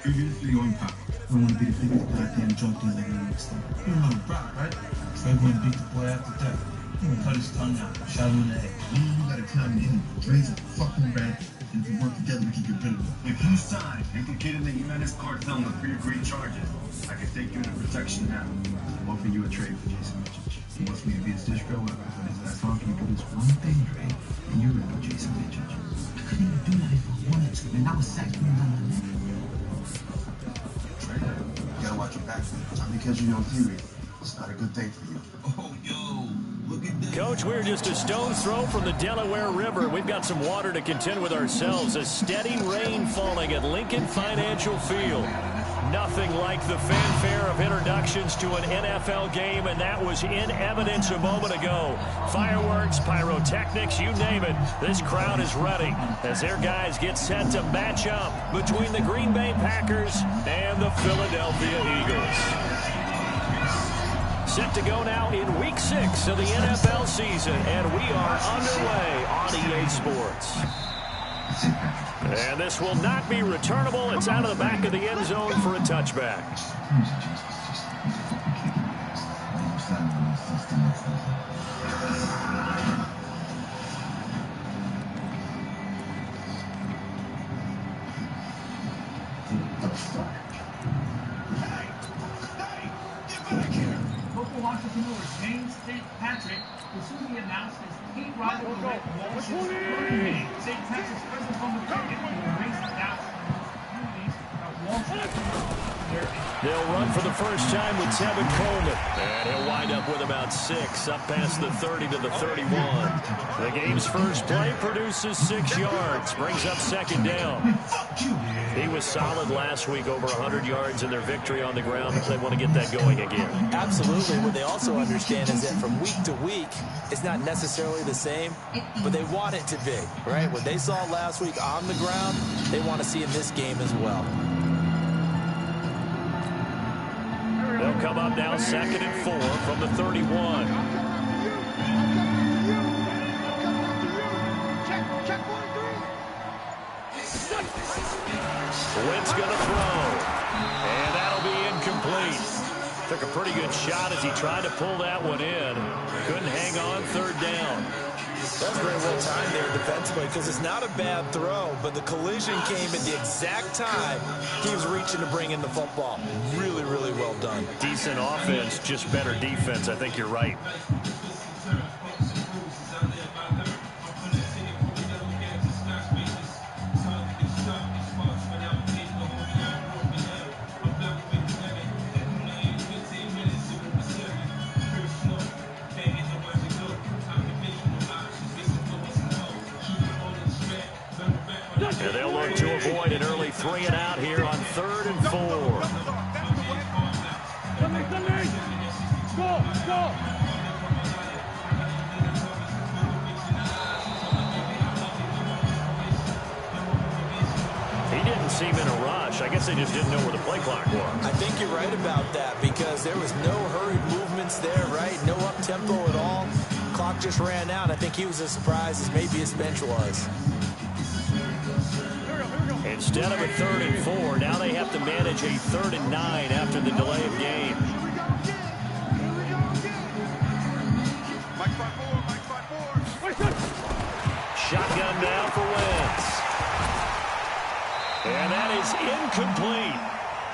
Previously on Pop. I want to be the biggest goddamn drug dealer in New York State. You know Brock, right? Trey going to beat the boy after that. Cut his tongue out, shot him in the head. You gotta tell me, Dre's a fucking rat, and if we work together, we can get rid of him. If you sign implicating the Jimenez cartel in the pre-agreed charges, I can take you into protection now. I'm offering you a trade for Jason Mitchell. He wants me to be his distro weapon for his last time. Can you do this one thing, Dre? And you're rid of Jason Mitchell. I couldn't even do that if I wanted to, man. I was sacked me on my neck. Dre, you gotta watch your back. Tommy catches you on TV. It's not a good thing for you. Oh, yo. Coach, we're just a stone's throw from the Delaware River. We've got some water to contend with ourselves. A steady rain falling at Lincoln Financial Field. Nothing like the fanfare of introductions to an NFL game, and that was in evidence a moment ago. Fireworks, pyrotechnics, you name it. This crowd is ready as their guys get set to match up between the Green Bay Packers and the Philadelphia Eagles. Set to go now in Week 6 of the NFL season, and we are underway on EA Sports. And this will not be returnable. It's out of the back of the end zone for a touchback. Entrepreneur James St. Patrick will soon be announced as key rival to Red Walsh's Hurricane. St. Patrick's presence on the ticket will raise doubts on communities about Walsh. They'll run for the first time with Tevin Coleman. And he'll wind up with about 6, up past the 30 to the 31. The game's first play produces 6 yards, brings up second down. He was solid last week, over 100 yards in their victory on the ground. They want to get that going again. Absolutely. What they also understand is that from week to week, it's not necessarily the same, but they want it to be, right? What they saw last week on the ground, they want to see in this game as well. They'll come up now 2nd and 4 from the 31. Wentz going to throw. And that'll be incomplete. Took a pretty good shot as he tried to pull that one in. Couldn't hang on, 3rd down. That's very well timed there defensively because it's not a bad throw, but the collision came at the exact time he was reaching to bring in the football. Really, really well done. Decent offense, just better defense. I think you're right. And they'll look to avoid an early 3 and out here on 3rd and 4. He didn't seem in a rush. I guess they just didn't know where the play clock was. I think you're right about that because there was no hurried movements there, right? No up-tempo at all. Clock just ran out. I think he was as surprised as maybe his bench was. Instead of a 3rd and 4, now they have to manage a 3rd and 9 after the delay of game. Shotgun now for Wentz. And that is incomplete.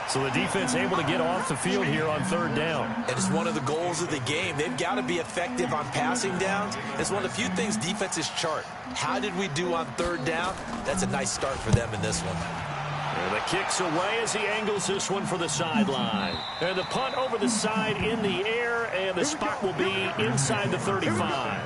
So the defense able to get off the field here on 3rd down. And it's one of the goals of the game. They've got to be effective on passing downs. It's one of the few things defenses chart. How did we do on 3rd down? That's a nice start for them in this one. And the kick's away as he angles this one for the sideline. And the punt over the side in the air, and the spot will be inside the 35.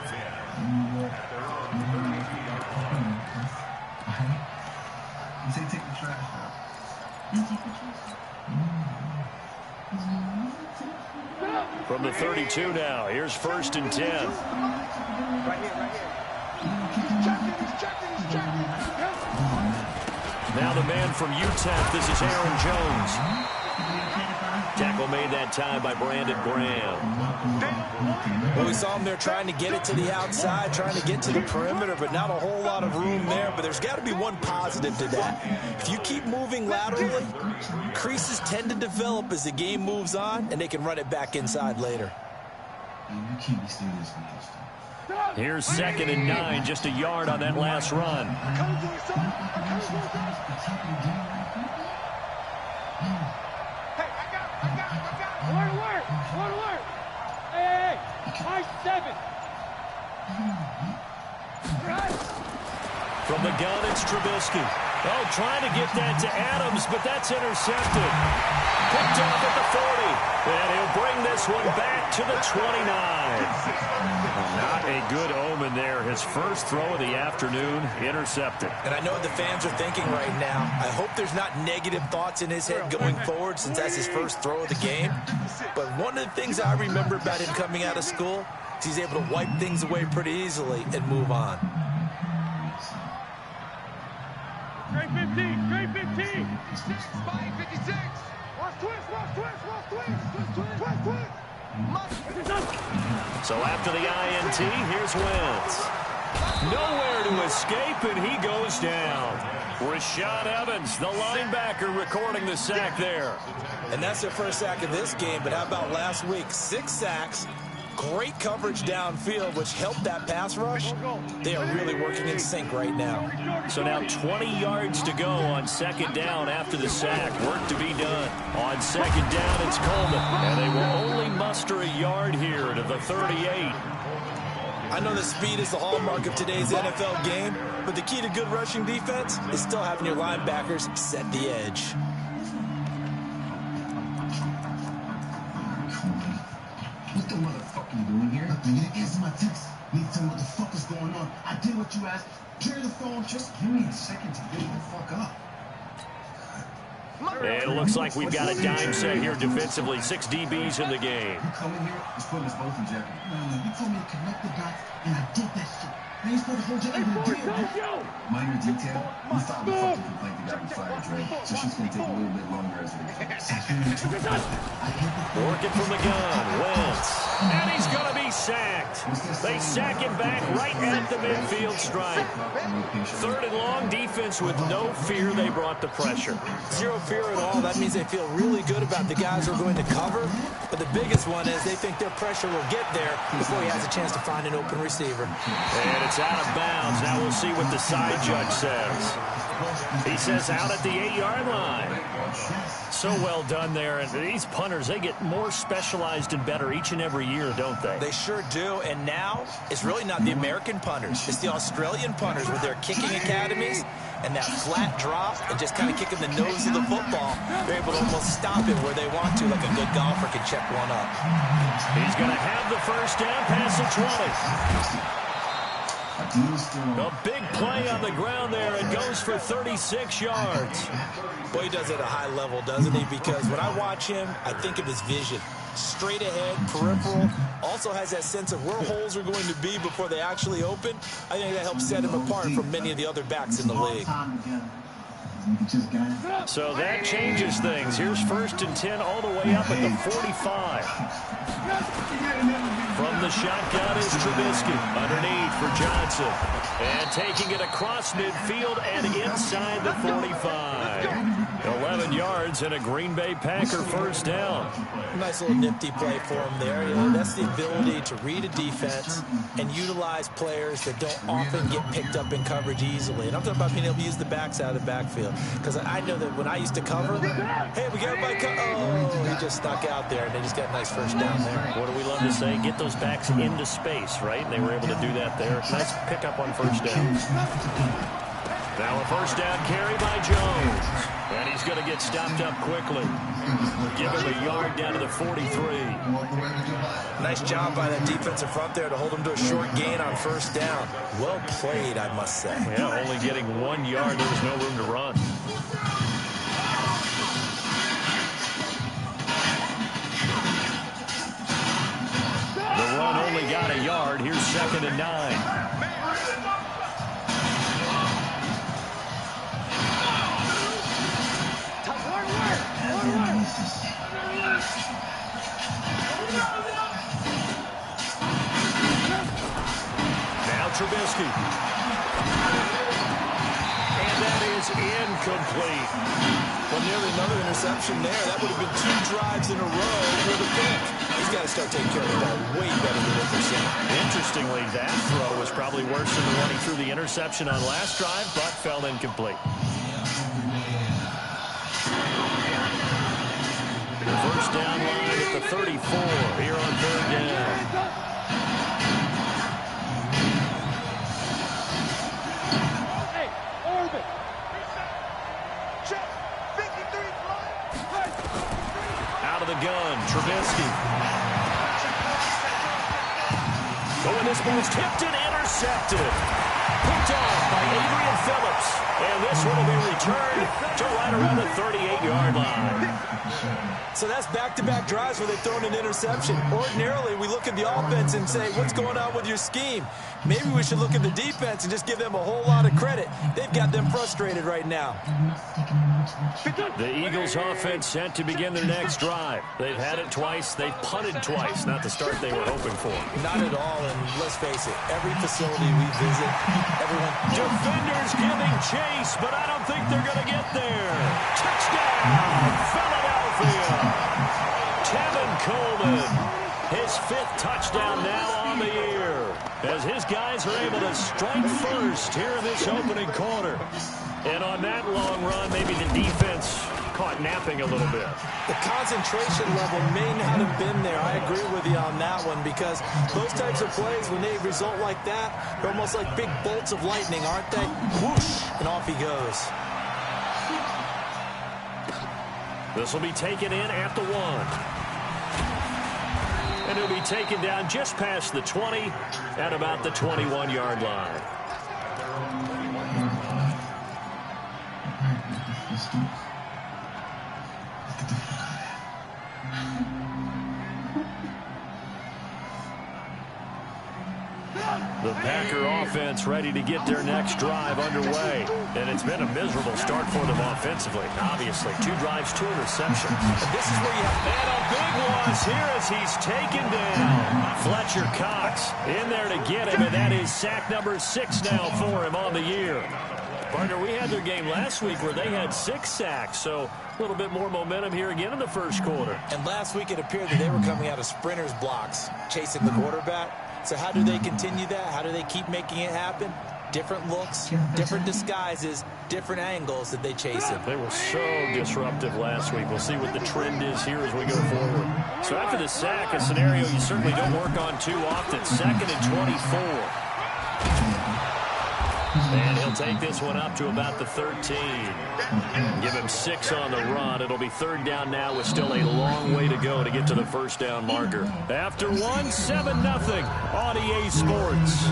From the 32 now, here's 1st and 10. Now the man from UTEP, this is Aaron Jones. Tackle made that time by Brandon Graham. Well, we saw him there trying to get it to the outside, trying to get to the perimeter, but not a whole lot of room there. But there's got to be one positive to that. If you keep moving laterally, creases tend to develop as the game moves on, and they can run it back inside later. Here's 2nd and 9, just a yard on that last run. From the gun, it's Trubisky. Oh, trying to get that to Adams, but that's intercepted. Picked off at the 40. And he'll bring this one back to the 29. Not a good omen there. His first throw of the afternoon, intercepted. And I know what the fans are thinking right now. I hope there's not negative thoughts in his head going forward since that's his first throw of the game. But one of the things I remember about him coming out of school is he's able to wipe things away pretty easily and move on. Straight 15, straight 15. Spike 56. Watch twist. So after the INT, here's Wentz. Nowhere to escape, and he goes down. Rashaan Evans, the linebacker, recording the sack there. And that's their first sack of this game, but how about last week? 6 sacks. Great coverage downfield, which helped that pass rush. They are really working in sync right now. So now 20 yards to go on 2nd down after the sack. Work to be done. On 2nd down, it's Coleman. And they will only muster a yard here to the 38. I know the speed is the hallmark of today's NFL game, but the key to good rushing defense is still having your linebackers set the edge. What the motherfucker you doing here? Nothing. You didn't answer my text. Need to tell me what the fuck is going on. I did what you asked. Carry the phone. Just give me a second to get the fuck up. It looks like we've got a dime set here defensively. 6 DBs in the game. You coming here? It's putting us both in jeopardy. No, you told me to connect the dots, and I did that shit. Now you're supposed to hold your end of the deal. Minor detail. We filed a fucking complaint that got me fired, Dre. So she's going to take a little bit longer as a result. Working from the gun, Wentz. And he's going to be sacked. They sack him back right at the midfield stripe. 3rd and long, defense with no fear. They brought the pressure. Zero fear at all. That means they feel really good about the guys who are going to cover. But the biggest one is they think their pressure will get there before he has a chance to find an open receiver. And it's out of bounds. Now we'll see what the side judge says. He says out at the 8-yard line. So well done there. And these punters, they get more specialized and better each and every year, don't they? They sure do. And now it's really not the American punters. It's the Australian punters with their kicking academies and that flat drop and just kind of kicking the nose of the football. They're able to almost stop it where they want to, like a good golfer can check one up. He's going to have the first down past the 20. A big play on the ground there. It goes for 36 yards. Boy, he does it at a high level, doesn't he? Because when I watch him, I think of his vision. Straight ahead, peripheral. Also has that sense of where holes are going to be before they actually open. I think that helps set him apart from many of the other backs in the league. So that changes things. Here's 1st and 10 all the way up at the 45. From the shotgun is Trubisky. Underneath for Johnson. And taking it across midfield and inside the 45. 11 yards and a Green Bay Packer first down. Nice little nifty play for him there. You know, that's the ability to read a defense and utilize players that don't often get picked up in coverage easily. And I'm talking about being able to use the backs out of the backfield. Because I know that when I used to cover, hey, we got my oh, he just stuck out there, and they just got a nice first down there. What do we love to say? Get those backs into space, right? And they were able to do that there. Nice pickup on first down. Now a first down carry by Jones. And he's going to get stopped up quickly. Give him a yard down to the 43. Nice job by that defensive front there to hold him to a short gain on first down. Well played, I must say. Yeah, only getting 1 yard. There was no room to run. The run only got a yard. Here's 2nd and 9. Now Trubisky. And that is incomplete. Well, nearly another interception there. That would have been 2 drives in a row with a pick. He's got to start taking care of the ball way better than what we're seeing. Interestingly, that throw was probably worse than the one he threw the interception on last drive, but fell incomplete. First down line at the 34 here on third down. Hey, orbit. Check. 53 right. Out of the gun, Trubisky. Oh, and this ball's tipped and intercepted. Picked off by Adrian Phillips. And this one will be returned to right around the 38-yard line. So that's back-to-back drives where they've thrown an interception. Ordinarily, we look at the offense and say, what's going on with your scheme? Maybe we should look at the defense and just give them a whole lot of credit. They've got them frustrated right now. The Eagles offense set to begin their next drive. They've had it twice. They've punted twice. Not the start they were hoping for. Not at all, and let's face it, every facility we visit, everyone... Defenders giving chase, but I don't think they're going to get there. Touchdown, Philadelphia. Tevin Coleman, his 5th touchdown now on the year, as his guys are able to strike first here in this opening quarter. And on that long run, maybe the defense caught napping a little bit. The concentration level may not have been there. I agree with you on that one, because those types of plays, when they result like that, they're almost like big bolts of lightning, aren't they? Whoosh, and off he goes. This will be taken in at the 1. And it'll be taken down just past the 20 at about the 21-yard line. The Packer offense ready to get their next drive underway. And it's been a miserable start for them offensively. Obviously, 2 drives, 2 interceptions. And this is where you have... And a big loss here as he's taken down. Fletcher Cox in there to get him, and that is sack number 6 now for him on the year. Partner, we had their game last week where they had 6 sacks, so a little bit more momentum here again in the first quarter. And last week it appeared that they were coming out of sprinters blocks, chasing the quarterback. So how do they continue that? How do they keep making it happen? Different looks, different disguises, different angles that they chase him. They were so disruptive last week. We'll see what the trend is here as we go forward. So after the sack, a scenario you certainly don't work on too often. 2nd and 24. And he'll take this one up to about the 13. Give him 6 on the run. It'll be 3rd down now with still a long way to go to get to the first down marker. After 1, 7-0 on EA Sports.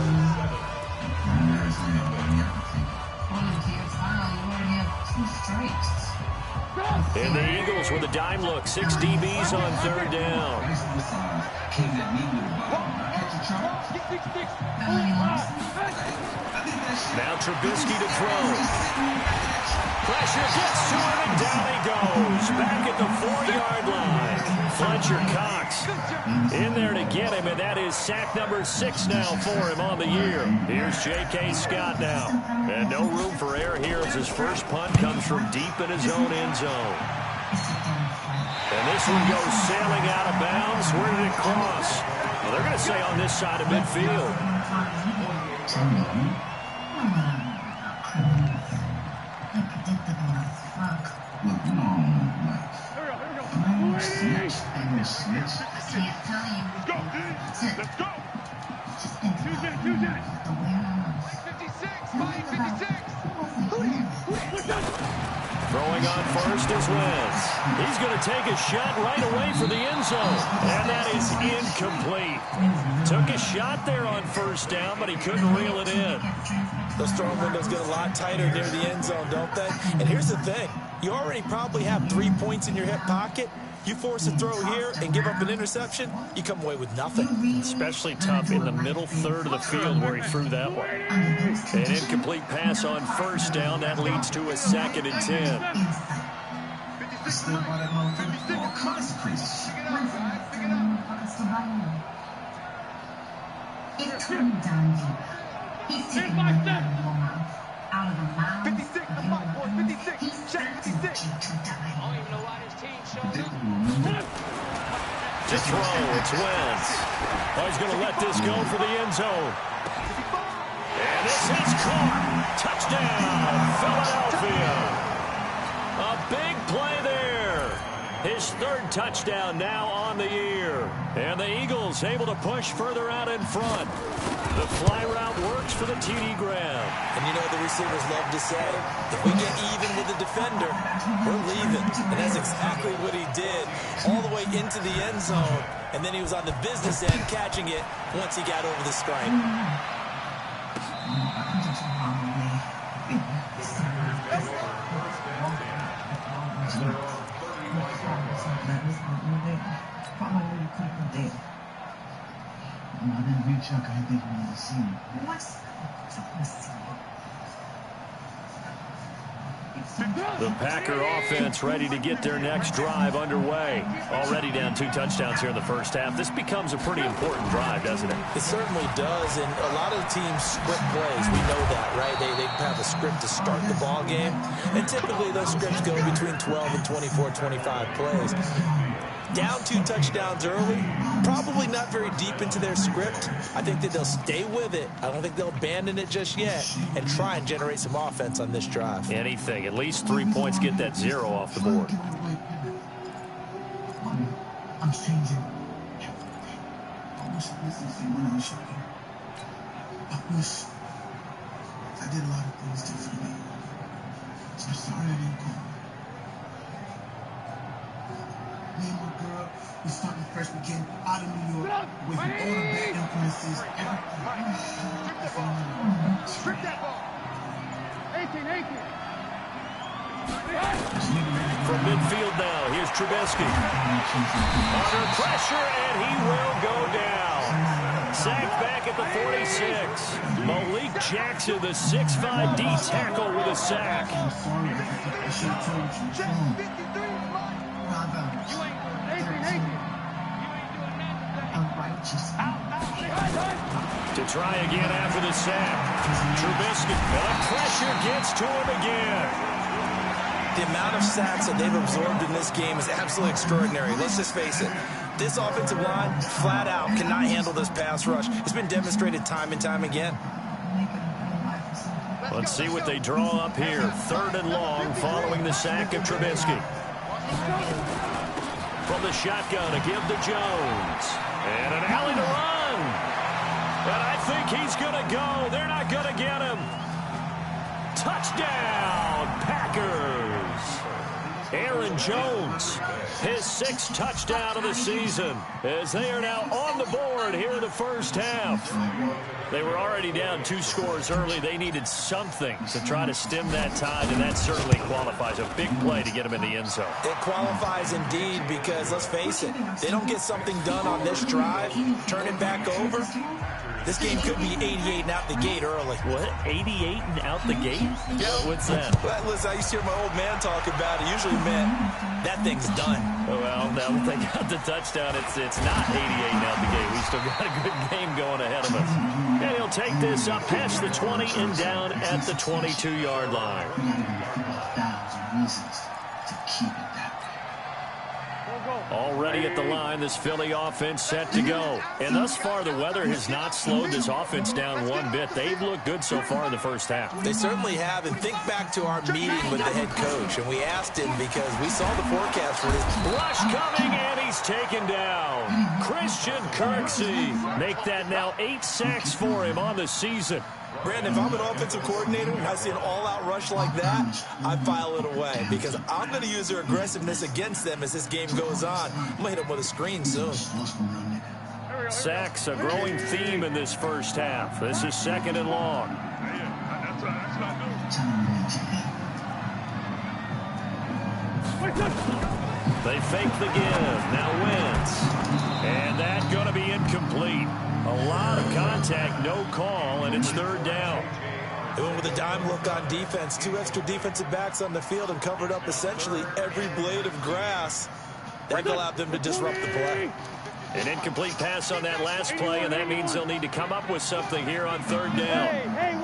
And the Eagles with a dime look. 6 DBs on 3rd down. Now Trubisky to throw. Pressure gets to him, and down he goes. Back at the 4-yard line. Fletcher Cox in there to get him, and that is sack number 6 now for him on the year. Here's J.K. Scott now. And no room for error here as his first punt comes from deep in his own end zone. And this one goes sailing out of bounds. Where did it cross? Well, they're going to say on this side of midfield. Let's go. 2 minutes. 56. Throwing on first is Wentz. He's going to take a shot right away for the end zone. And that is incomplete. Took a shot there on first down, but he couldn't reel it in. Those throwing windows get a lot tighter near the end zone, don't they? And here's the thing. You already probably have 3 points in your hip pocket. You force a throw here and give up an interception, you come away with nothing. Especially tough in the middle third of the field where he threw that one. An incomplete pass on first down. That leads to a 2nd and 10. I still buy that motherfucker for all kinds of crazy shit. It's coming down deep. He's taking money out of your mouth. Out of the mouth. 56, come on, boy, 56. He's Check, 56. you to die. To throw, it's Wentz. Oh, he's going to let this go for the end zone. And this is caught. Touchdown, Philadelphia. A big play there. His third touchdown now on the year. And the Eagles able to push further out in front. The fly route works for the TD Graham. And you know the receivers love to say, if we get even with the defender, we're leaving. And that's exactly what he did all the way into the end zone. And then he was on the business end catching it once he got over the stripe. I didn't reach out because I think we need to see him. The Packer offense ready to get their next drive underway. Already down 2 touchdowns here in the first half. This becomes a pretty important drive, doesn't it? It certainly does, and a lot of teams script plays. We know that, right? They have a script to start the ball game, and typically those scripts go between 12 and 24, 25 plays. Down 2 touchdowns early, probably not very deep into their script. I think that they'll stay with it. I don't think they'll abandon it just yet and try and generate some offense on this drive. Anything. At least 3 points, get that 0 off the board. I'm changing. I wish I listened to you when I was younger. I wish I did a lot of things differently. So I'm sorry I didn't call. Me and my girl, we started fresh again out of New York, with all the bad influences, everything. Strip that ball. 18. From midfield now, here's Trubisky. Under pressure, and he will go down. Sacked back at the 46. Malik Jackson, the 6'5" D tackle with a sack. I'm sorry, I should have told you. Check 53 is mine. To try again after the sack. Trubisky, the pressure gets to him again. The amount of sacks that they've absorbed in this game is absolutely extraordinary. Let's just face it. This offensive line, flat out, cannot handle this pass rush. It's been demonstrated time and time again. Let's see what they draw up here. 3rd and long following the sack of Trubisky. From the shotgun to give to Jones. And an alley to run. And I think he's going to go. They're not going to get him. Touchdown, Packers. Aaron Jones, his 6th touchdown of the season, as they are now on the board here in the first half. They were already down 2 scores early. They needed something to try to stem that tide, and that certainly qualifies. A big play to get them in the end zone. It qualifies indeed because, let's face it, they don't get something done on this drive, turn it back over. This game could be 88 and out the gate early. What? 88 and out the gate? Yeah. What's that? Well, listen, I used to hear my old man talk about it. Usually meant that thing's done. Well, now that they got the touchdown, it's not 88 and out the gate. We still got a good game going ahead of us. And he'll take this up past the 20 and down at the 22-yard line. We gotta figure out 1,000 reasons to keep it that way. Already at the line, this Philly offense set to go. And thus far, the weather has not slowed this offense down one bit. They've looked good so far in the first half. They certainly have. And think back to our meeting with the head coach. And we asked him because we saw the forecast for this. Rush coming, and he's taken down. Christian Kirksey. Make that now 8 sacks for him on the season. Brandon, if I'm an offensive coordinator and I see an all-out rush like that, I file it away because I'm going to use their aggressiveness against them as this game goes on. I'm going to hit them with a screen soon. Sacks, a growing theme in this first half. This is 2nd and long. They fake the give. Now Wentz. And that's going to be incomplete. A lot of contact, no call, and it's 3rd down. They went with a dime look on defense. 2 extra defensive backs on the field and covered up essentially every blade of grass. That allowed them to disrupt the play. An incomplete pass on that last play, and that means they'll need to come up with something here on 3rd down. Hey,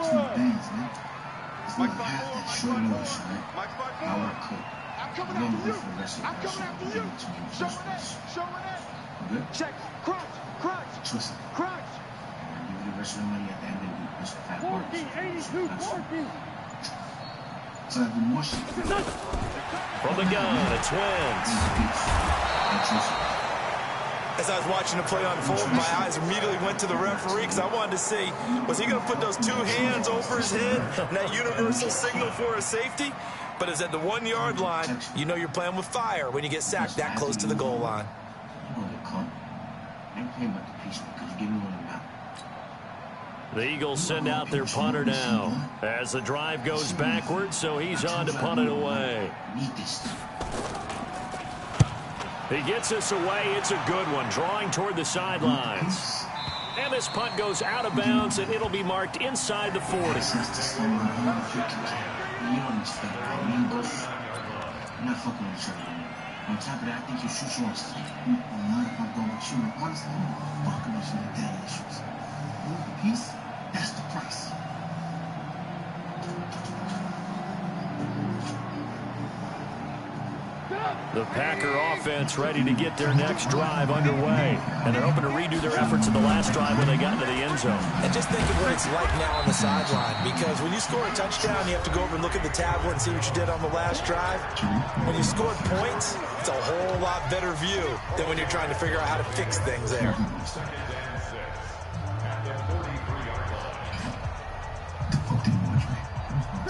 Check. Crunch. Trust me. Crunch. Give you the rest of the money at the end of the week. That's fat 82, 40. So I have more shit. From the gun, the Twins. As I was watching the play unfold, my eyes immediately went to the referee because I wanted to see, was he going to put those 2 hands over his head and that universal signal for a safety? But it's at the 1-yard line. You know you're playing with fire when you get sacked that close to the goal line. The Eagles send out their punter now as the drive goes backwards, so he's on to punt it away. He gets us away. It's a good one, drawing toward the sidelines. And this punt goes out of bounds, and it'll be marked inside the 40. I'm not fucking with you. On top of that, I think you shoot your own stuff. I'm going with you. Honestly, I'm fucking with you with daddy issues. Peace, that's the price. The Packer offense ready to get their next drive underway. And they're hoping to redo their efforts in the last drive when they got into the end zone. And just think of what it's like now on the sideline, because when you score a touchdown, you have to go over and look at the tablet and see what you did on the last drive. When you scored points, it's a whole lot better view than when you're trying to figure out how to fix things there.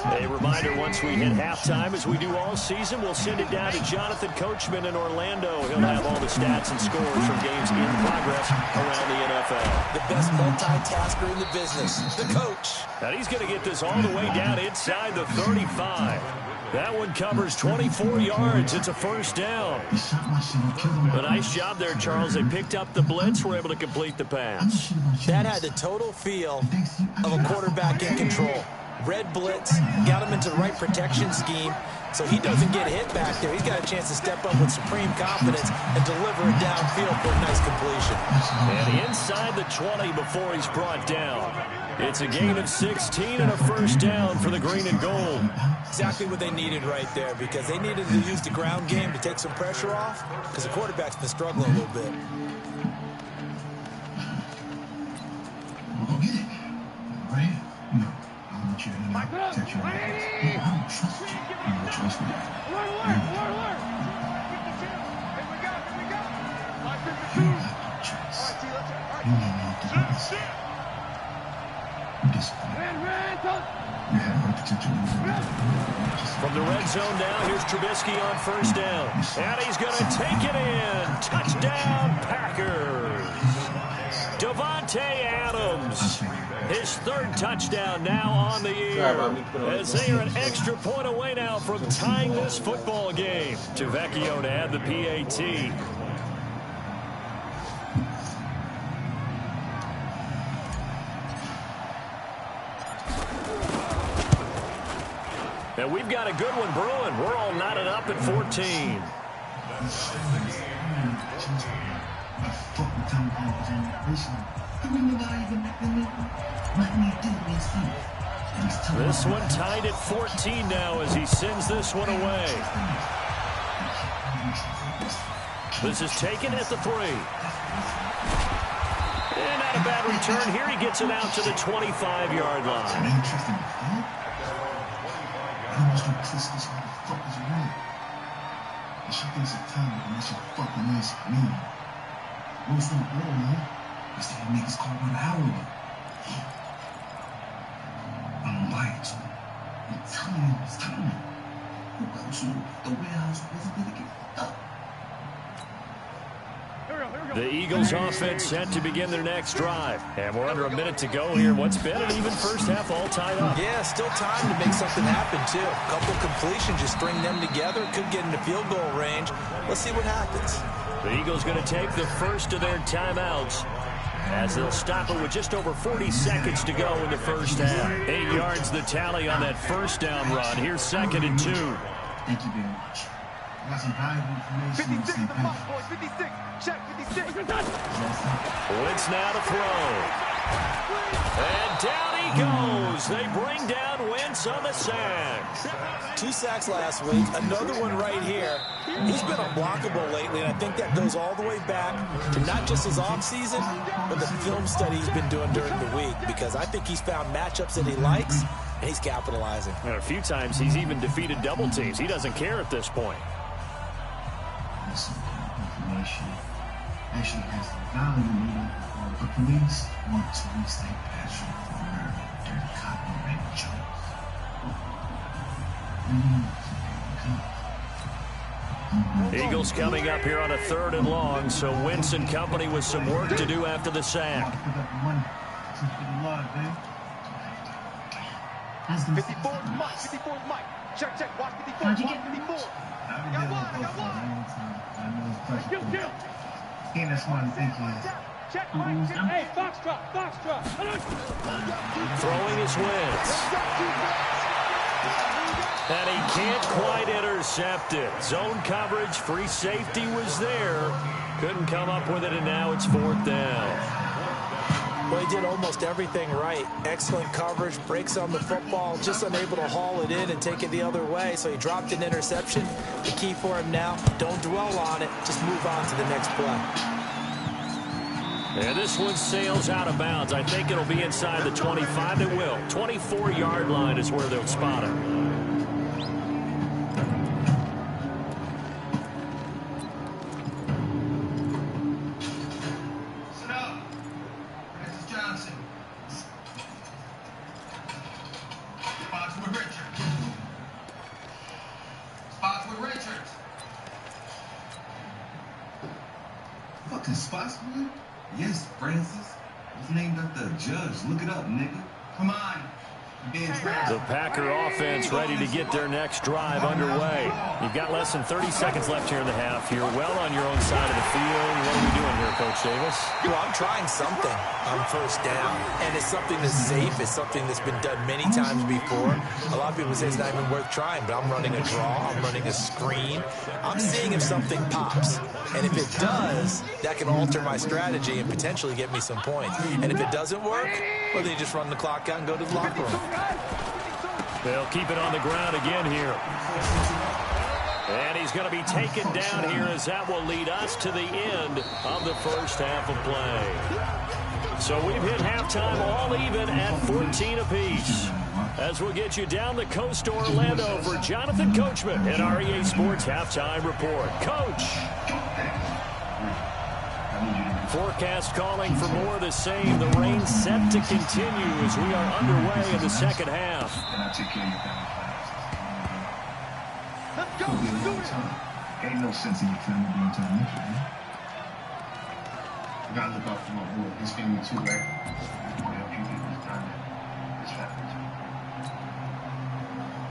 A reminder, once we hit halftime, as we do all season, we'll send it down to Jonathan Coachman in Orlando. He'll have all the stats and scores from games in progress around the NFL. The best multitasker in the business, the coach. And he's going to get this all the way down inside the 35. That one covers 24 yards. It's a first down. A nice job there, Charles. They picked up the blitz, were able to complete the pass. That had the total feel of a quarterback in control. Red blitz, got him into the right protection scheme, so he doesn't get hit back there. He's got a chance to step up with supreme confidence and deliver it downfield for a nice completion. And inside the 20 before he's brought down. It's a gain of 16 and a first down for the green and gold. Exactly what they needed right there, because they needed to use the ground game to take some pressure off, because the quarterback's been struggling a little bit. Go get it. Right? No. I want you to protect your I don't trust you. You don't trust me. Alert. Here we go. You have no choice. You need me to do this. I'm disappointed. You have no potential. From the red zone now, here's Trubisky on first down. And he's going to take it in. Touchdown, Packers. Davante Adams. His 3rd touchdown now on the year. As they are an extra point away now from tying this football game. To Vecchio to add the PAT. And we've got a good one brewing. We're all knotted up at 14. This one tied at 14 now as he sends this one away. This is taken at the 3. And not a bad return. Here he gets it out to the 25-yard line. She thinks of time and that's your fucking ass me. What's the problem, man? It's that niggas call by the hour. I don't buy it. I'm telling you, it's time. Who else knew the warehouse wasn't gonna get up? The Eagles offense set to begin their next drive. And we're under a minute to go here. What's been an even first half all tied up. Yeah, still time to make something happen, too. A couple completions, just string them together. Could get into field goal range. Let's see what happens. The Eagles going to take the first of their timeouts. as they'll stop it with just over 40 seconds to go in the first half. 8 yards the tally on that first down run. Here's 2nd and 2. Thank you very much. I got some valuable information. 56 in the box, boys. 56. Check 56. Wentz now to throw. And down he goes. They bring down Wentz on the sack. 2 sacks last week. Another one right here. He's been unblockable lately, and I think that goes all the way back to not just his offseason, but the film study he's been doing during the week, because I think he's found matchups that he likes, and he's capitalizing. And a few times he's even defeated double teams. He doesn't care at this point. This information actually has the value the police want to restate passion for murder, dirty copyright jokes. Eagles coming up here on a 3rd and long, so Wentz and company with some work to do after the sack. 54 is Mike. 54 is Mike. Check, check. Watch 54. How'd you Watch get 54. I've been dealing with both for a long time. I know it's pressure. And that's why I'm thinking. Check, Mike. Hey, Foxtrot. Foxtrot. Throwing his Wentz. And he can't quite intercept it. Zone coverage, free safety was there. Couldn't come up with it, and now it's 4th down. Well, he did almost everything right. Excellent coverage, breaks on the football, just unable to haul it in and take it the other way, so he dropped an interception. The key for him now, don't dwell on it, just move on to the next play. And this one sails out of bounds. I think it'll be inside the 25. It will. 24-yard line is where they'll spot it. Sit up. Francis Johnson. Spots with Richards. Spots with Richards. Fucking spots, man? Yes, Francis. It's named after a judge. Look it up, nigga. Come on. The Packer offense ready to get their next drive underway. You've got less than 30 seconds left here in the half. You're well on your own side of the field. What are we doing here, Coach Davis? Well, I'm trying something on 1st down, and it's something that's safe. It's something that's been done many times before. A lot of people say it's not even worth trying, but I'm running a draw. I'm running a screen. I'm seeing if something pops, and if it does, that can alter my strategy and potentially get me some points. And if it doesn't work, well, then you just run the clock out and go to the locker room. They'll keep it on the ground again here. And he's going to be taken down here, as that will lead us to the end of the first half of play. So we've hit halftime all even at 14 apiece. As we'll get you down the coast to Orlando for Jonathan Coachman at REA Sports Halftime Report. Coach! Forecast calling for more of the same. The rain set to continue as we are underway in the second half. Let's go. Let's do it. Ain't no sense in your family being turned into, man. You gotta look out for my boy. His family too, right? I want to help you get this time. This family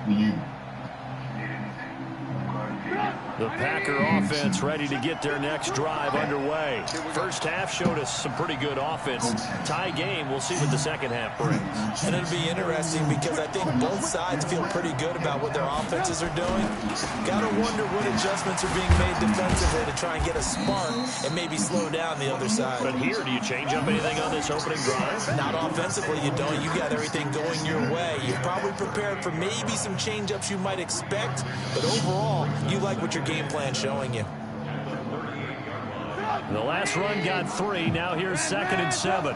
too. We in. The Packer offense ready to get their next drive underway. First half showed us some pretty good offense. Tie game. We'll see what the second half brings. And it'll be interesting because I think both sides feel pretty good about what their offenses are doing. Gotta wonder what adjustments are being made defensively to try and get a spark and maybe slow down the other side. But here, do you change up anything on this opening drive? Not offensively, you don't. You got everything going your way. You're probably prepared for maybe some change-ups you might expect, but overall, you like what your game plan showing you. The last run got 3. Now here's 2nd and 7.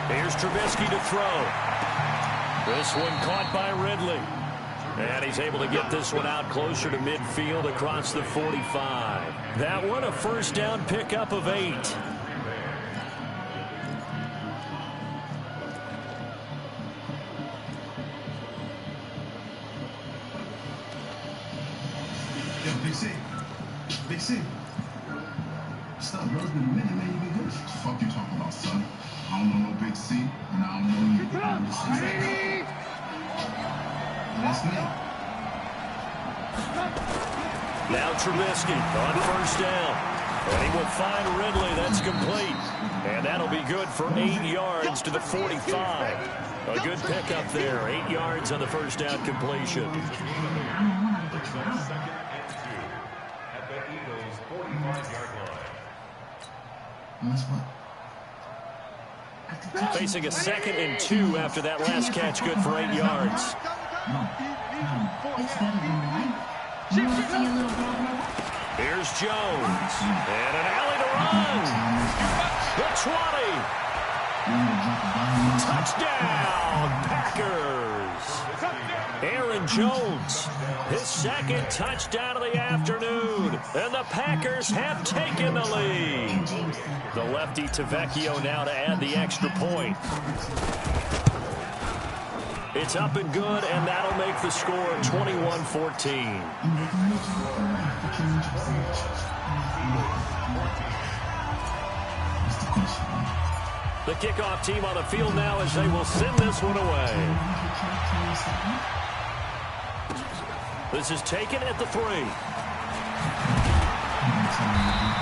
Here's Trubisky to throw. This one caught by Ridley. And he's able to get this one out closer to midfield across the 45. That one a first down pickup of 8. Big C. Big C. Stop, bro. It's been a minute, man. You been good. Fuck you talking about, son. I don't know no Big C, and I don't know you. That's me. Now Trubisky on first down. And he will find Ridley. That's complete. And that'll be good for 8 yards to the 45. A good pickup there. 8 yards on the first down completion. I don't know how to get you out. Second and 2 at the Eagles' 45-yard line. That's what? Facing a 2nd and 2 after that last catch, good for 8 yards. It's better than life. You want to see a little girl? Here's Jones. And an alley to run. The 20. Touchdown, Packers. Aaron Jones, his 2nd touchdown of the afternoon. And the Packers have taken the lead. The lefty Tavecchio now to add the extra point. It's up and good, and that'll make the score 21-14. The kickoff team on the field now as they will send this one away. This is taken at the 3.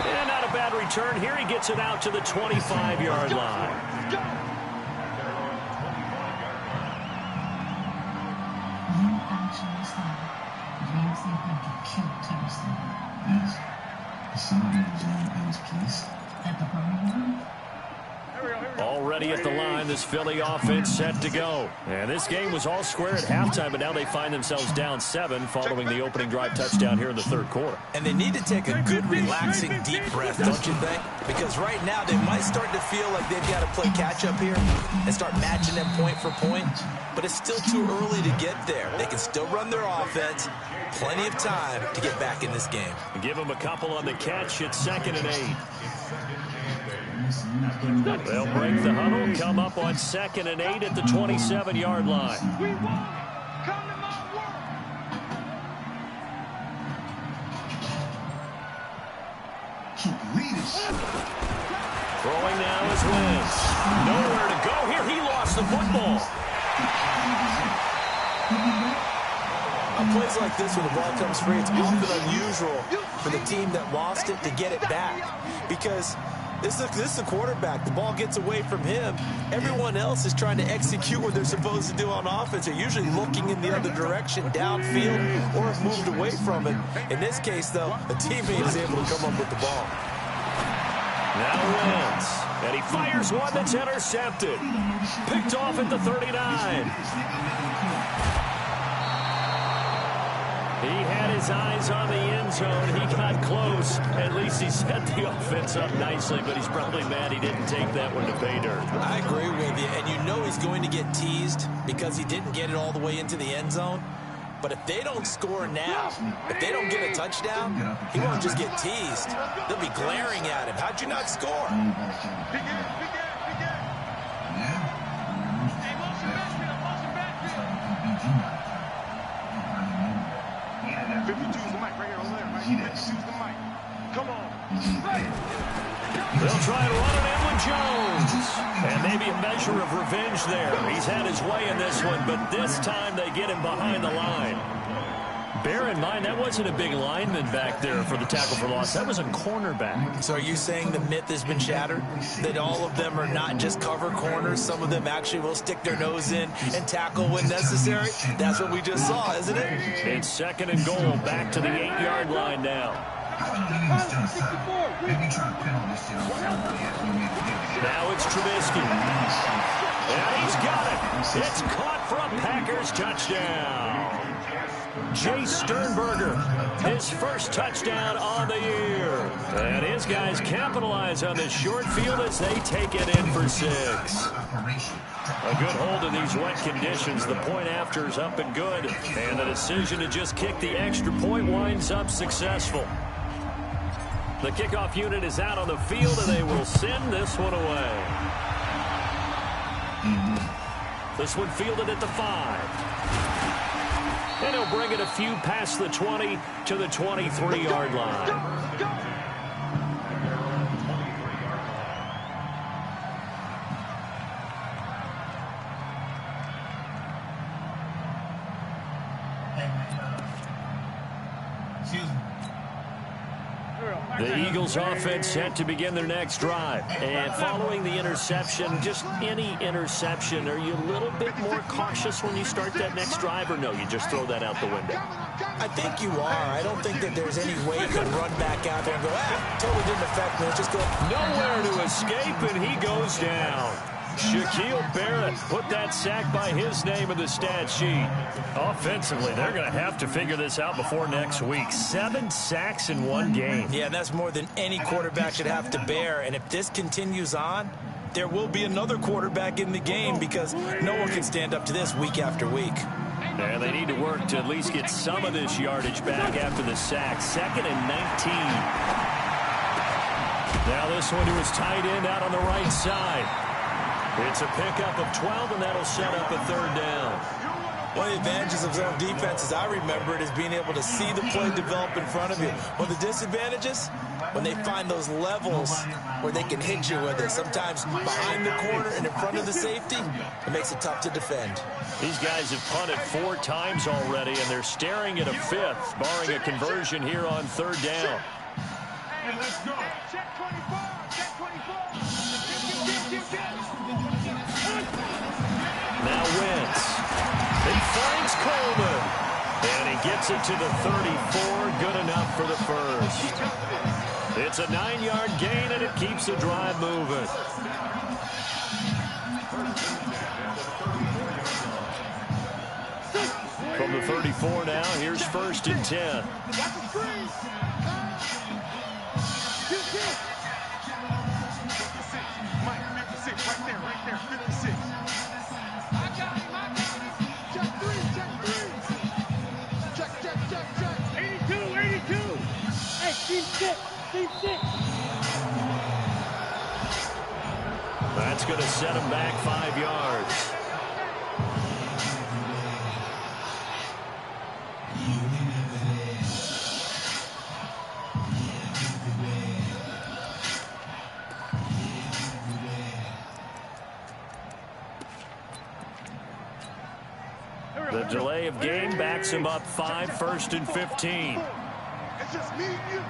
And not a bad return. Here he gets it out to the 25-yard line. Already at the line, this Philly offense set to go. And this game was all square at halftime, but now they find themselves down 7 following the opening drive touchdown here in the 3rd quarter. And they need to take a good, relaxing, deep breath, don't you think? Because right now they might start to feel like they've got to play catch-up here and start matching them point for point. But it's still too early to get there. They can still run their offense. Plenty of time to get back in this game. Give them a couple on the catch. It's 2nd and 8. They'll break the huddle, come up on 2nd and 8 at the 27-yard line. Throwing now is Wentz. Nowhere to go here. He lost the football. On plays like this, when the ball comes free, it's often unusual for the team that lost it to get it back. Because this is the quarterback. The ball gets away from him. Everyone else is trying to execute what they're supposed to do on offense. They're usually looking in the other direction, downfield, or have moved away from it. In this case, though, a teammate is able to come up with the ball. Now Wentz, and he fires one that's intercepted. Picked off at the 39. He had his eyes on the end zone. He got close. At least he set the offense up nicely, but he's probably mad he didn't take that one to pay dirt. I agree with you, and you know he's going to get teased because he didn't get it all the way into the end zone. But if they don't score now, if they don't get a touchdown, he won't just get teased. They'll be glaring at him. How'd you not score? They'll try and run it in with Jones. And maybe a measure of revenge there. He's had his way in this one, but this time they get him behind the line. Bear in mind, that wasn't a big lineman back there for the tackle for loss. That was a cornerback. So are you saying the myth has been shattered? That all of them are not just cover corners? Some of them actually will stick their nose in and tackle when necessary? That's what we just saw, isn't it? It's 2nd and goal, back to the 8-yard line now. Now it's Trubisky. And he's got it. It's caught for a Packers touchdown. Jay Sternberger, his first touchdown on the year. And his guys capitalize on this short field as they take it in for 6. A good hold in these wet conditions. The point after is up and good. And the decision to just kick the extra point winds up successful. The kickoff unit is out on the field, and they will send this one away. This one fielded at the 5. And he'll bring it a few past the 20 to the 23-yard line. Excuse me. The Eagles offense set to begin their next drive. And following the interception, just any interception, are you a little bit more cautious when you start that next drive, or no, you just throw that out the window? I think you are. I don't think that there's any way you can run back out there and go, totally didn't affect me. Let's just go. Nowhere to escape, and he goes down. Shaquille Barrett put that sack by his name in the stat sheet. Offensively, they're going to have to figure this out before next week. 7 sacks in one game. Yeah, and that's more than any quarterback should have to bear. And if this continues on, there will be another quarterback in the game because no one can stand up to this week after week. And they need to work to at least get some of this yardage back after the sack. 2nd and 19. Now this one to his tight end out on the right side. It's a pickup of 12, and that'll set up a 3rd down. One of the advantages of zone defense, as I remember it, is being able to see the play develop in front of you. One of the disadvantages, when they find those levels where they can hit you with it, sometimes behind the corner and in front of the safety, it makes it tough to defend. These guys have punted 4 times already, and they're staring at a 5th, barring a conversion here on 3rd down. Hey, let's go. Check 24. Check 24. Now Wentz. He finds Coleman. And he gets it to the 34. Good enough for the first. It's a 9-yard gain, and it keeps the drive moving. From the 34 now, here's 1st and 10. Right there, 56. I got him. Check 3. Check. 82. Hey, team 6. That's going to set him back 5 yards. The delay of game backs him up 5, 1st and 15. It's just me and you.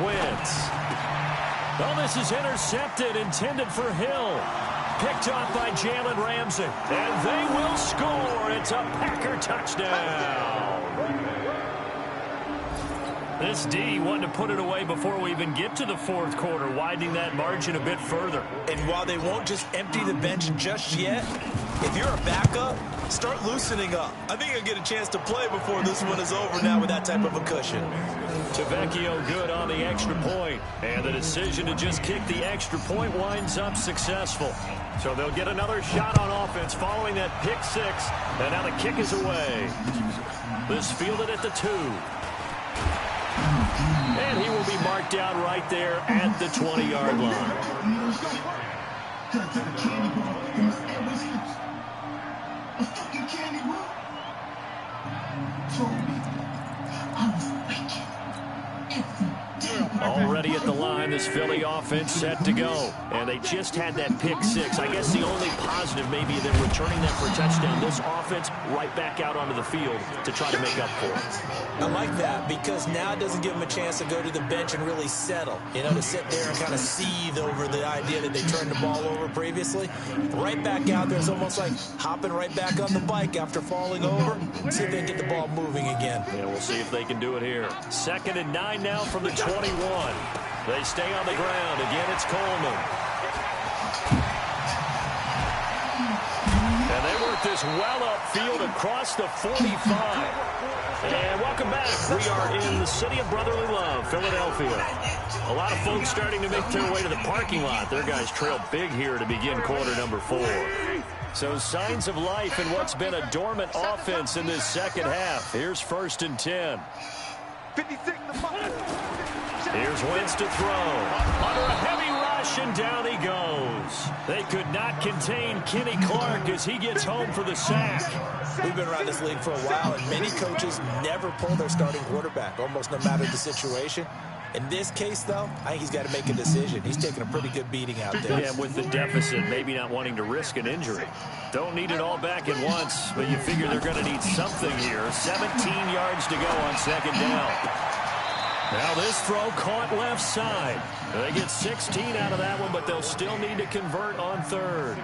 Wentz. Oh, this is intercepted, intended for Hill. Picked off by Jalen Ramsey. And they will score. It's a Packer touchdown. This D wanted to put it away before we even get to the 4th quarter, widening that margin a bit further. And while they won't just empty the bench just yet, if you're a backup, start loosening up. I think you'll get a chance to play before this one is over now with that type of a cushion. Tavecchio good on the extra point. And the decision to just kick the extra point winds up successful. So they'll get another shot on offense following that pick 6. And now the kick is away. This fielded at the 2. And he will be marked down right there at the 20-yard line. A fucking candy bar. Told me I was wicked every day. Already at the line, this Philly offense set to go. And they just had that pick 6. I guess the only positive may be them returning that for a touchdown. This offense right back out onto the field to try to make up for it. I like that because now it doesn't give them a chance to go to the bench and really settle. You know, to sit there and kind of seethe over the idea that they turned the ball over previously. Right back out there, it's almost like hopping right back on the bike after falling over. See if they can get the ball moving again. Yeah, we'll see if they can do it here. 2nd and 9 now from the 21. They stay on the ground. Again, it's Coleman. And they work this well upfield across the 45. And welcome back. We are in the city of brotherly love, Philadelphia. A lot of folks starting to make their way to the parking lot. Their guys trail big here to begin quarter number 4. So signs of life in what's been a dormant offense in this second half. Here's 1st and 10. 56. Here's Wentz to throw. Under a heavy rush, and down he goes. They could not contain Kenny Clark as he gets home for the sack. We've been around this league for a while, and many coaches never pull their starting quarterback, almost no matter the situation. In this case, though, I think he's got to make a decision. He's taking a pretty good beating out there. Yeah, with the deficit, maybe not wanting to risk an injury. Don't need it all back at once, but you figure they're going to need something here. 17 yards to go on 2nd down. Now this throw caught left side. They get 16 out of that one, but they'll still need to convert on third.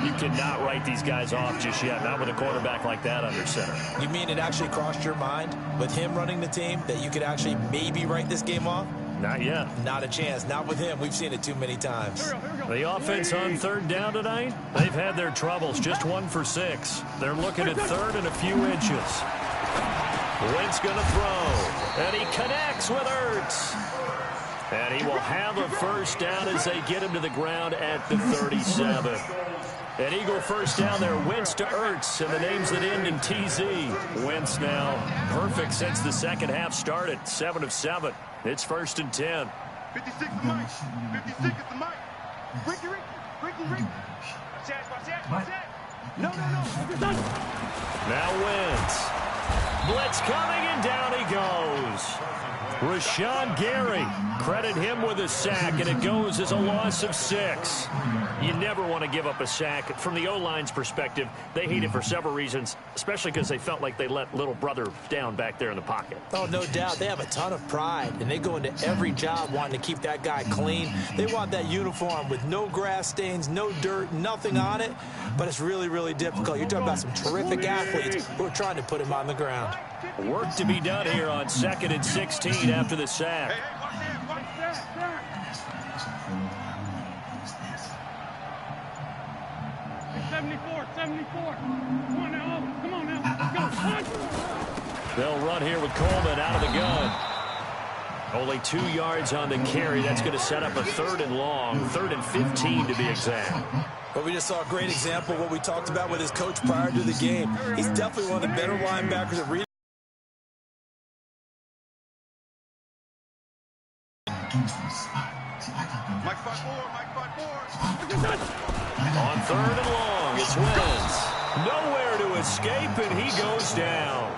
You cannot write these guys off just yet, not with a quarterback like that under center. You mean it actually crossed your mind with him running the team that you could actually maybe write this game off? Not yet. Not a chance. Not with him. We've seen it too many times. The offense on third down tonight, they've had their troubles. Just 1 for 6. They're looking at third and a few inches. Wentz going to throw, and he connects with Ertz. And he will have a first down as they get him to the ground at the 37. An Eagle first down there. Wentz to Ertz, and the names that end in TZ. Wentz now perfect since the second half started. 7 of 7. It's 1st and 10. 56 is the mic. 56 is the mic. Ricky. Watch that. No. Now Wentz. Blitz coming, and down he goes. Rashawn Gary, credit him with a sack, and it goes as a loss of 6. You never want to give up a sack. From the O-line's perspective, they hate it for several reasons, especially because they felt like they let little brother down back there in the pocket. Oh, no doubt. They have a ton of pride, and they go into every job wanting to keep that guy clean. They want that uniform with no grass stains, no dirt, nothing on it, but it's really, really difficult. You're talking about some terrific athletes who are trying to put him on the ground. Work to be done here on 2nd and 16 after the sack. Come on now. They'll run here with Coleman out of the gun. Only 2 yards on the carry. That's going to set up a 3rd and long, 3rd and 15 to be exact. But we just saw a great example of what we talked about with his coach prior to the game. He's definitely one of the better linebackers at reading. Mike 5-4. On 3rd and long, it's Wentz. Nowhere to escape, and he goes down.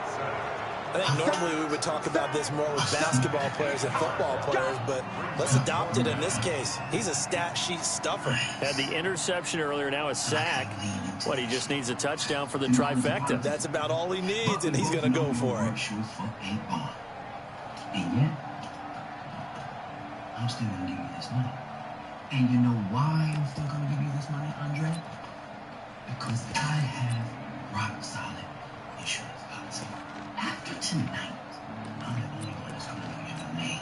I think normally we would talk about this more with basketball players and football players, but let's adopt it in this case. He's a stat sheet stuffer. Had the interception earlier, now a sack. What, he just needs a touchdown for the trifecta. That's about all he needs, and he's going to go for it. And yet, I'm still going to give you this money. And you know why I'm still going to give you this money, Andre? Because I have rock solid insurance policy. After tonight, I'm the only one that's going to use your name.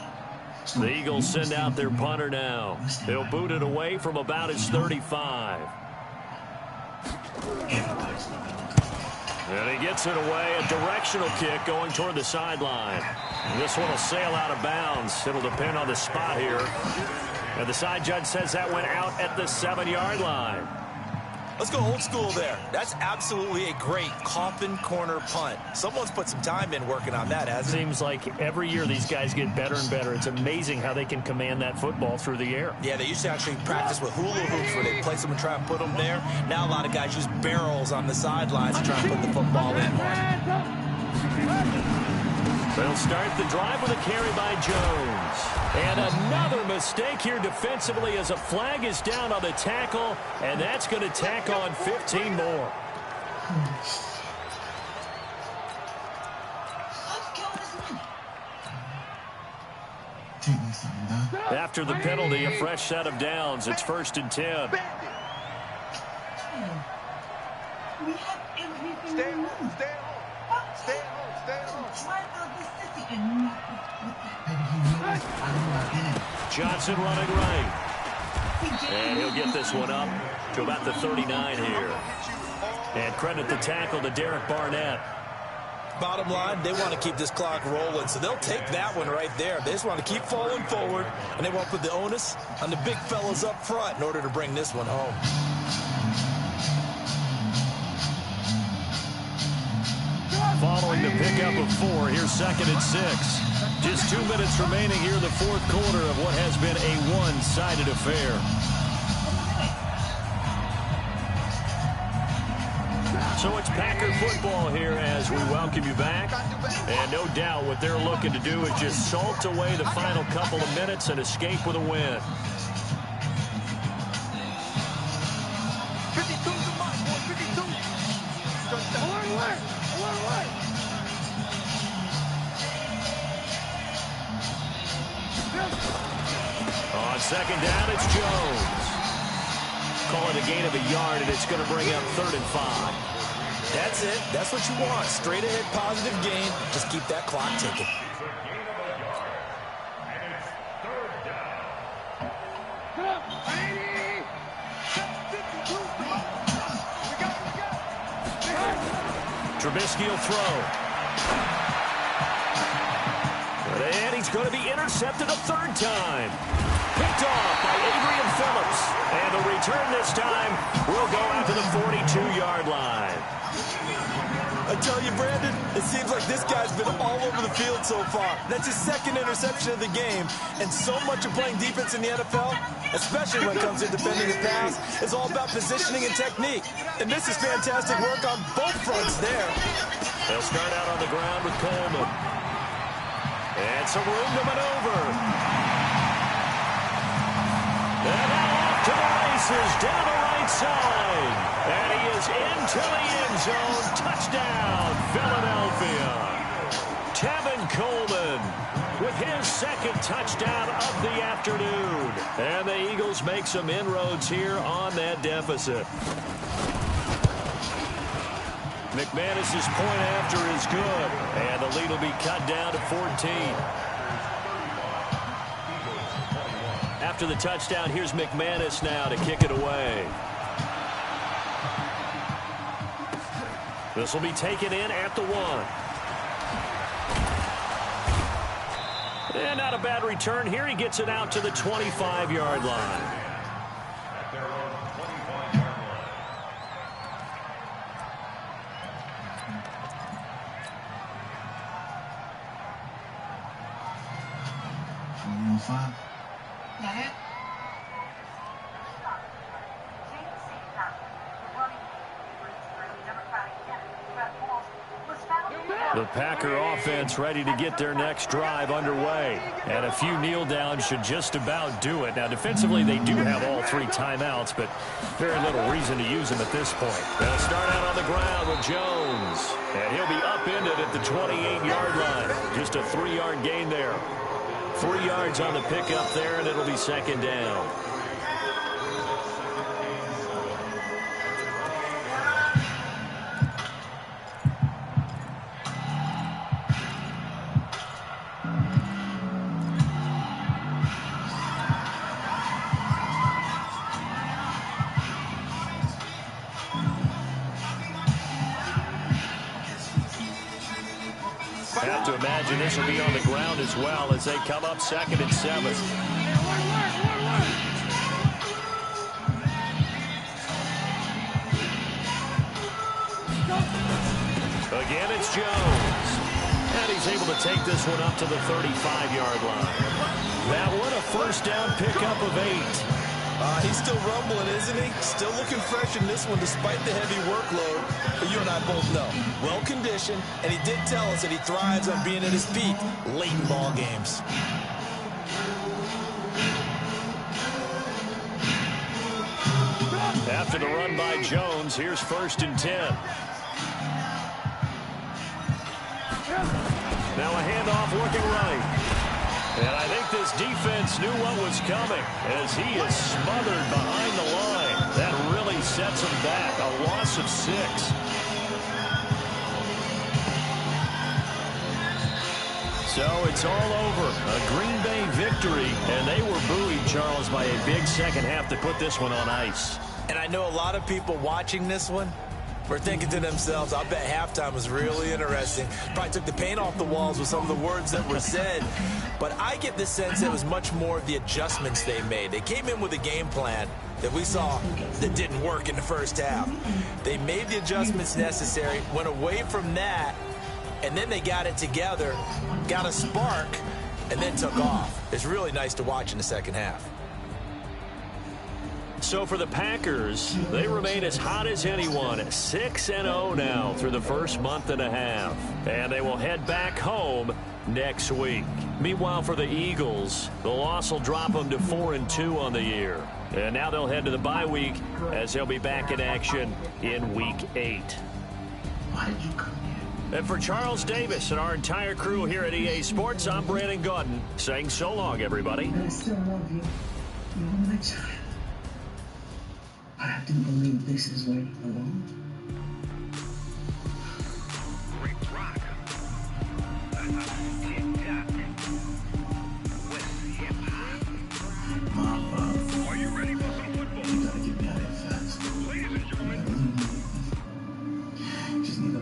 So the Eagles send out their punter now. They'll boot it away from about his 35. And he gets it away. A directional kick going toward the sideline. This one will sail out of bounds. It'll depend on the spot here. And the side judge says that went out at the 7-yard line. Let's go old school there. That's absolutely a great coffin corner punt. Someone's put some time in working on that, hasn't it? Seems like every year these guys get better and better. It's amazing how they can command that football through the air. Yeah, they used to actually practice with hula hoops where they place them and try and put them there. Now a lot of guys use barrels on the sidelines to try and put the football in. They'll start the drive with a carry by Jones. And another mistake here defensively as a flag is down on the tackle, and that's going to tack on 15 more. After the penalty, a fresh set of downs. It's 1st and 10. We have everything Stay we need. home. Drive out the city and not with that. Johnson running right. And he'll get this one up to about the 39 here. And credit the tackle to Derek Barnett. Bottom line, they want to keep this clock rolling, so they'll take that one right there. They just want to keep falling forward, and they won't put the onus on the big fellas up front in order to bring this one home. Following the pickup of 4, here's 2nd and 6. Just 2 minutes remaining here in the 4th quarter of what has been a one-sided affair. So it's Packer football here as we welcome you back. And no doubt what they're looking to do is just salt away the final couple of minutes and escape with a win. 52 to Mike, 52. On second down, it's Jones. Call it a gain of a yard, and it's going to bring up 3rd and 5. That's it. That's what you want. Straight ahead positive gain. Just keep that clock ticking. Trubisky will throw. And he's going to be intercepted a 3rd time. Picked off by Adrian Phillips. And the return this time will go out to the 42-yard line. I tell you, Brandon, it seems like this guy's been all over the field so far. That's his 2nd interception of the game. And so much of playing defense in the NFL, especially when it comes to defending the pass, is all about positioning and technique. And this is fantastic work on both fronts there. They'll start out on the ground with Coleman. And some room to maneuver. And now off to the races down the right side. And he is into the end zone. Touchdown, Philadelphia. Tevin Coleman with his 2nd touchdown of the afternoon. And the Eagles make some inroads here on that deficit. McManus's point after is good. And the lead will be cut down to 14. After the touchdown, here's McManus now to kick it away. This will be taken in at the 1. And not a bad return here. He gets it out to the 25-yard line. The Packer offense ready to get their next drive underway. And a few kneel downs should just about do it. Now, defensively, they do have all 3 timeouts, but very little reason to use them at this point. They'll start out on the ground with Jones. And he'll be upended at the 28-yard line. Just a 3-yard gain there. 3 yards on the pickup there, and it'll be 2nd down. Have to imagine this will be on the ground as well as they come up 2nd and 7. Again, it's Jones. And he's able to take this one up to the 35-yard line. That one a 1st down pickup of 8. He's still rumbling, isn't he? Still looking fresh in this one despite the heavy workload. But you and I both know, well-conditioned, and he did tell us that he thrives on being at his peak late in ball games. After the run by Jones, here's 1st and 10. Now a handoff looking right. And I think this defense knew what was coming as he is smothered behind the line. That really sets him back. A loss of 6. So it's all over. A Green Bay victory. And they were buoyed, Charles, by a big 2nd half to put this one on ice. And I know a lot of people watching this one were thinking to themselves, I bet halftime was really interesting. Probably took the paint off the walls with some of the words that were said. But I get the sense it was much more of the adjustments they made. They came in with a game plan that we saw that didn't work in the 1st half. They made the adjustments necessary, went away from that, and then they got it together, got a spark, and then took off. It's really nice to watch in the 2nd half. So for the Packers, they remain as hot as anyone, 6-0 now through the first month and a half. And they will head back home next week. Meanwhile, for the Eagles, the loss will drop them to 4-2 on the year. And now they'll head to the bye week as they'll be back in action in Week 8. Why did you come here? And for Charles Davis and our entire crew here at EA Sports, I'm Brandon Gaudin saying so long, everybody. I still love you. You're my child. But I do believe this is where you belong. Are you ready for some football? You gotta get me out of here fast. Ladies and gentlemen. Just need a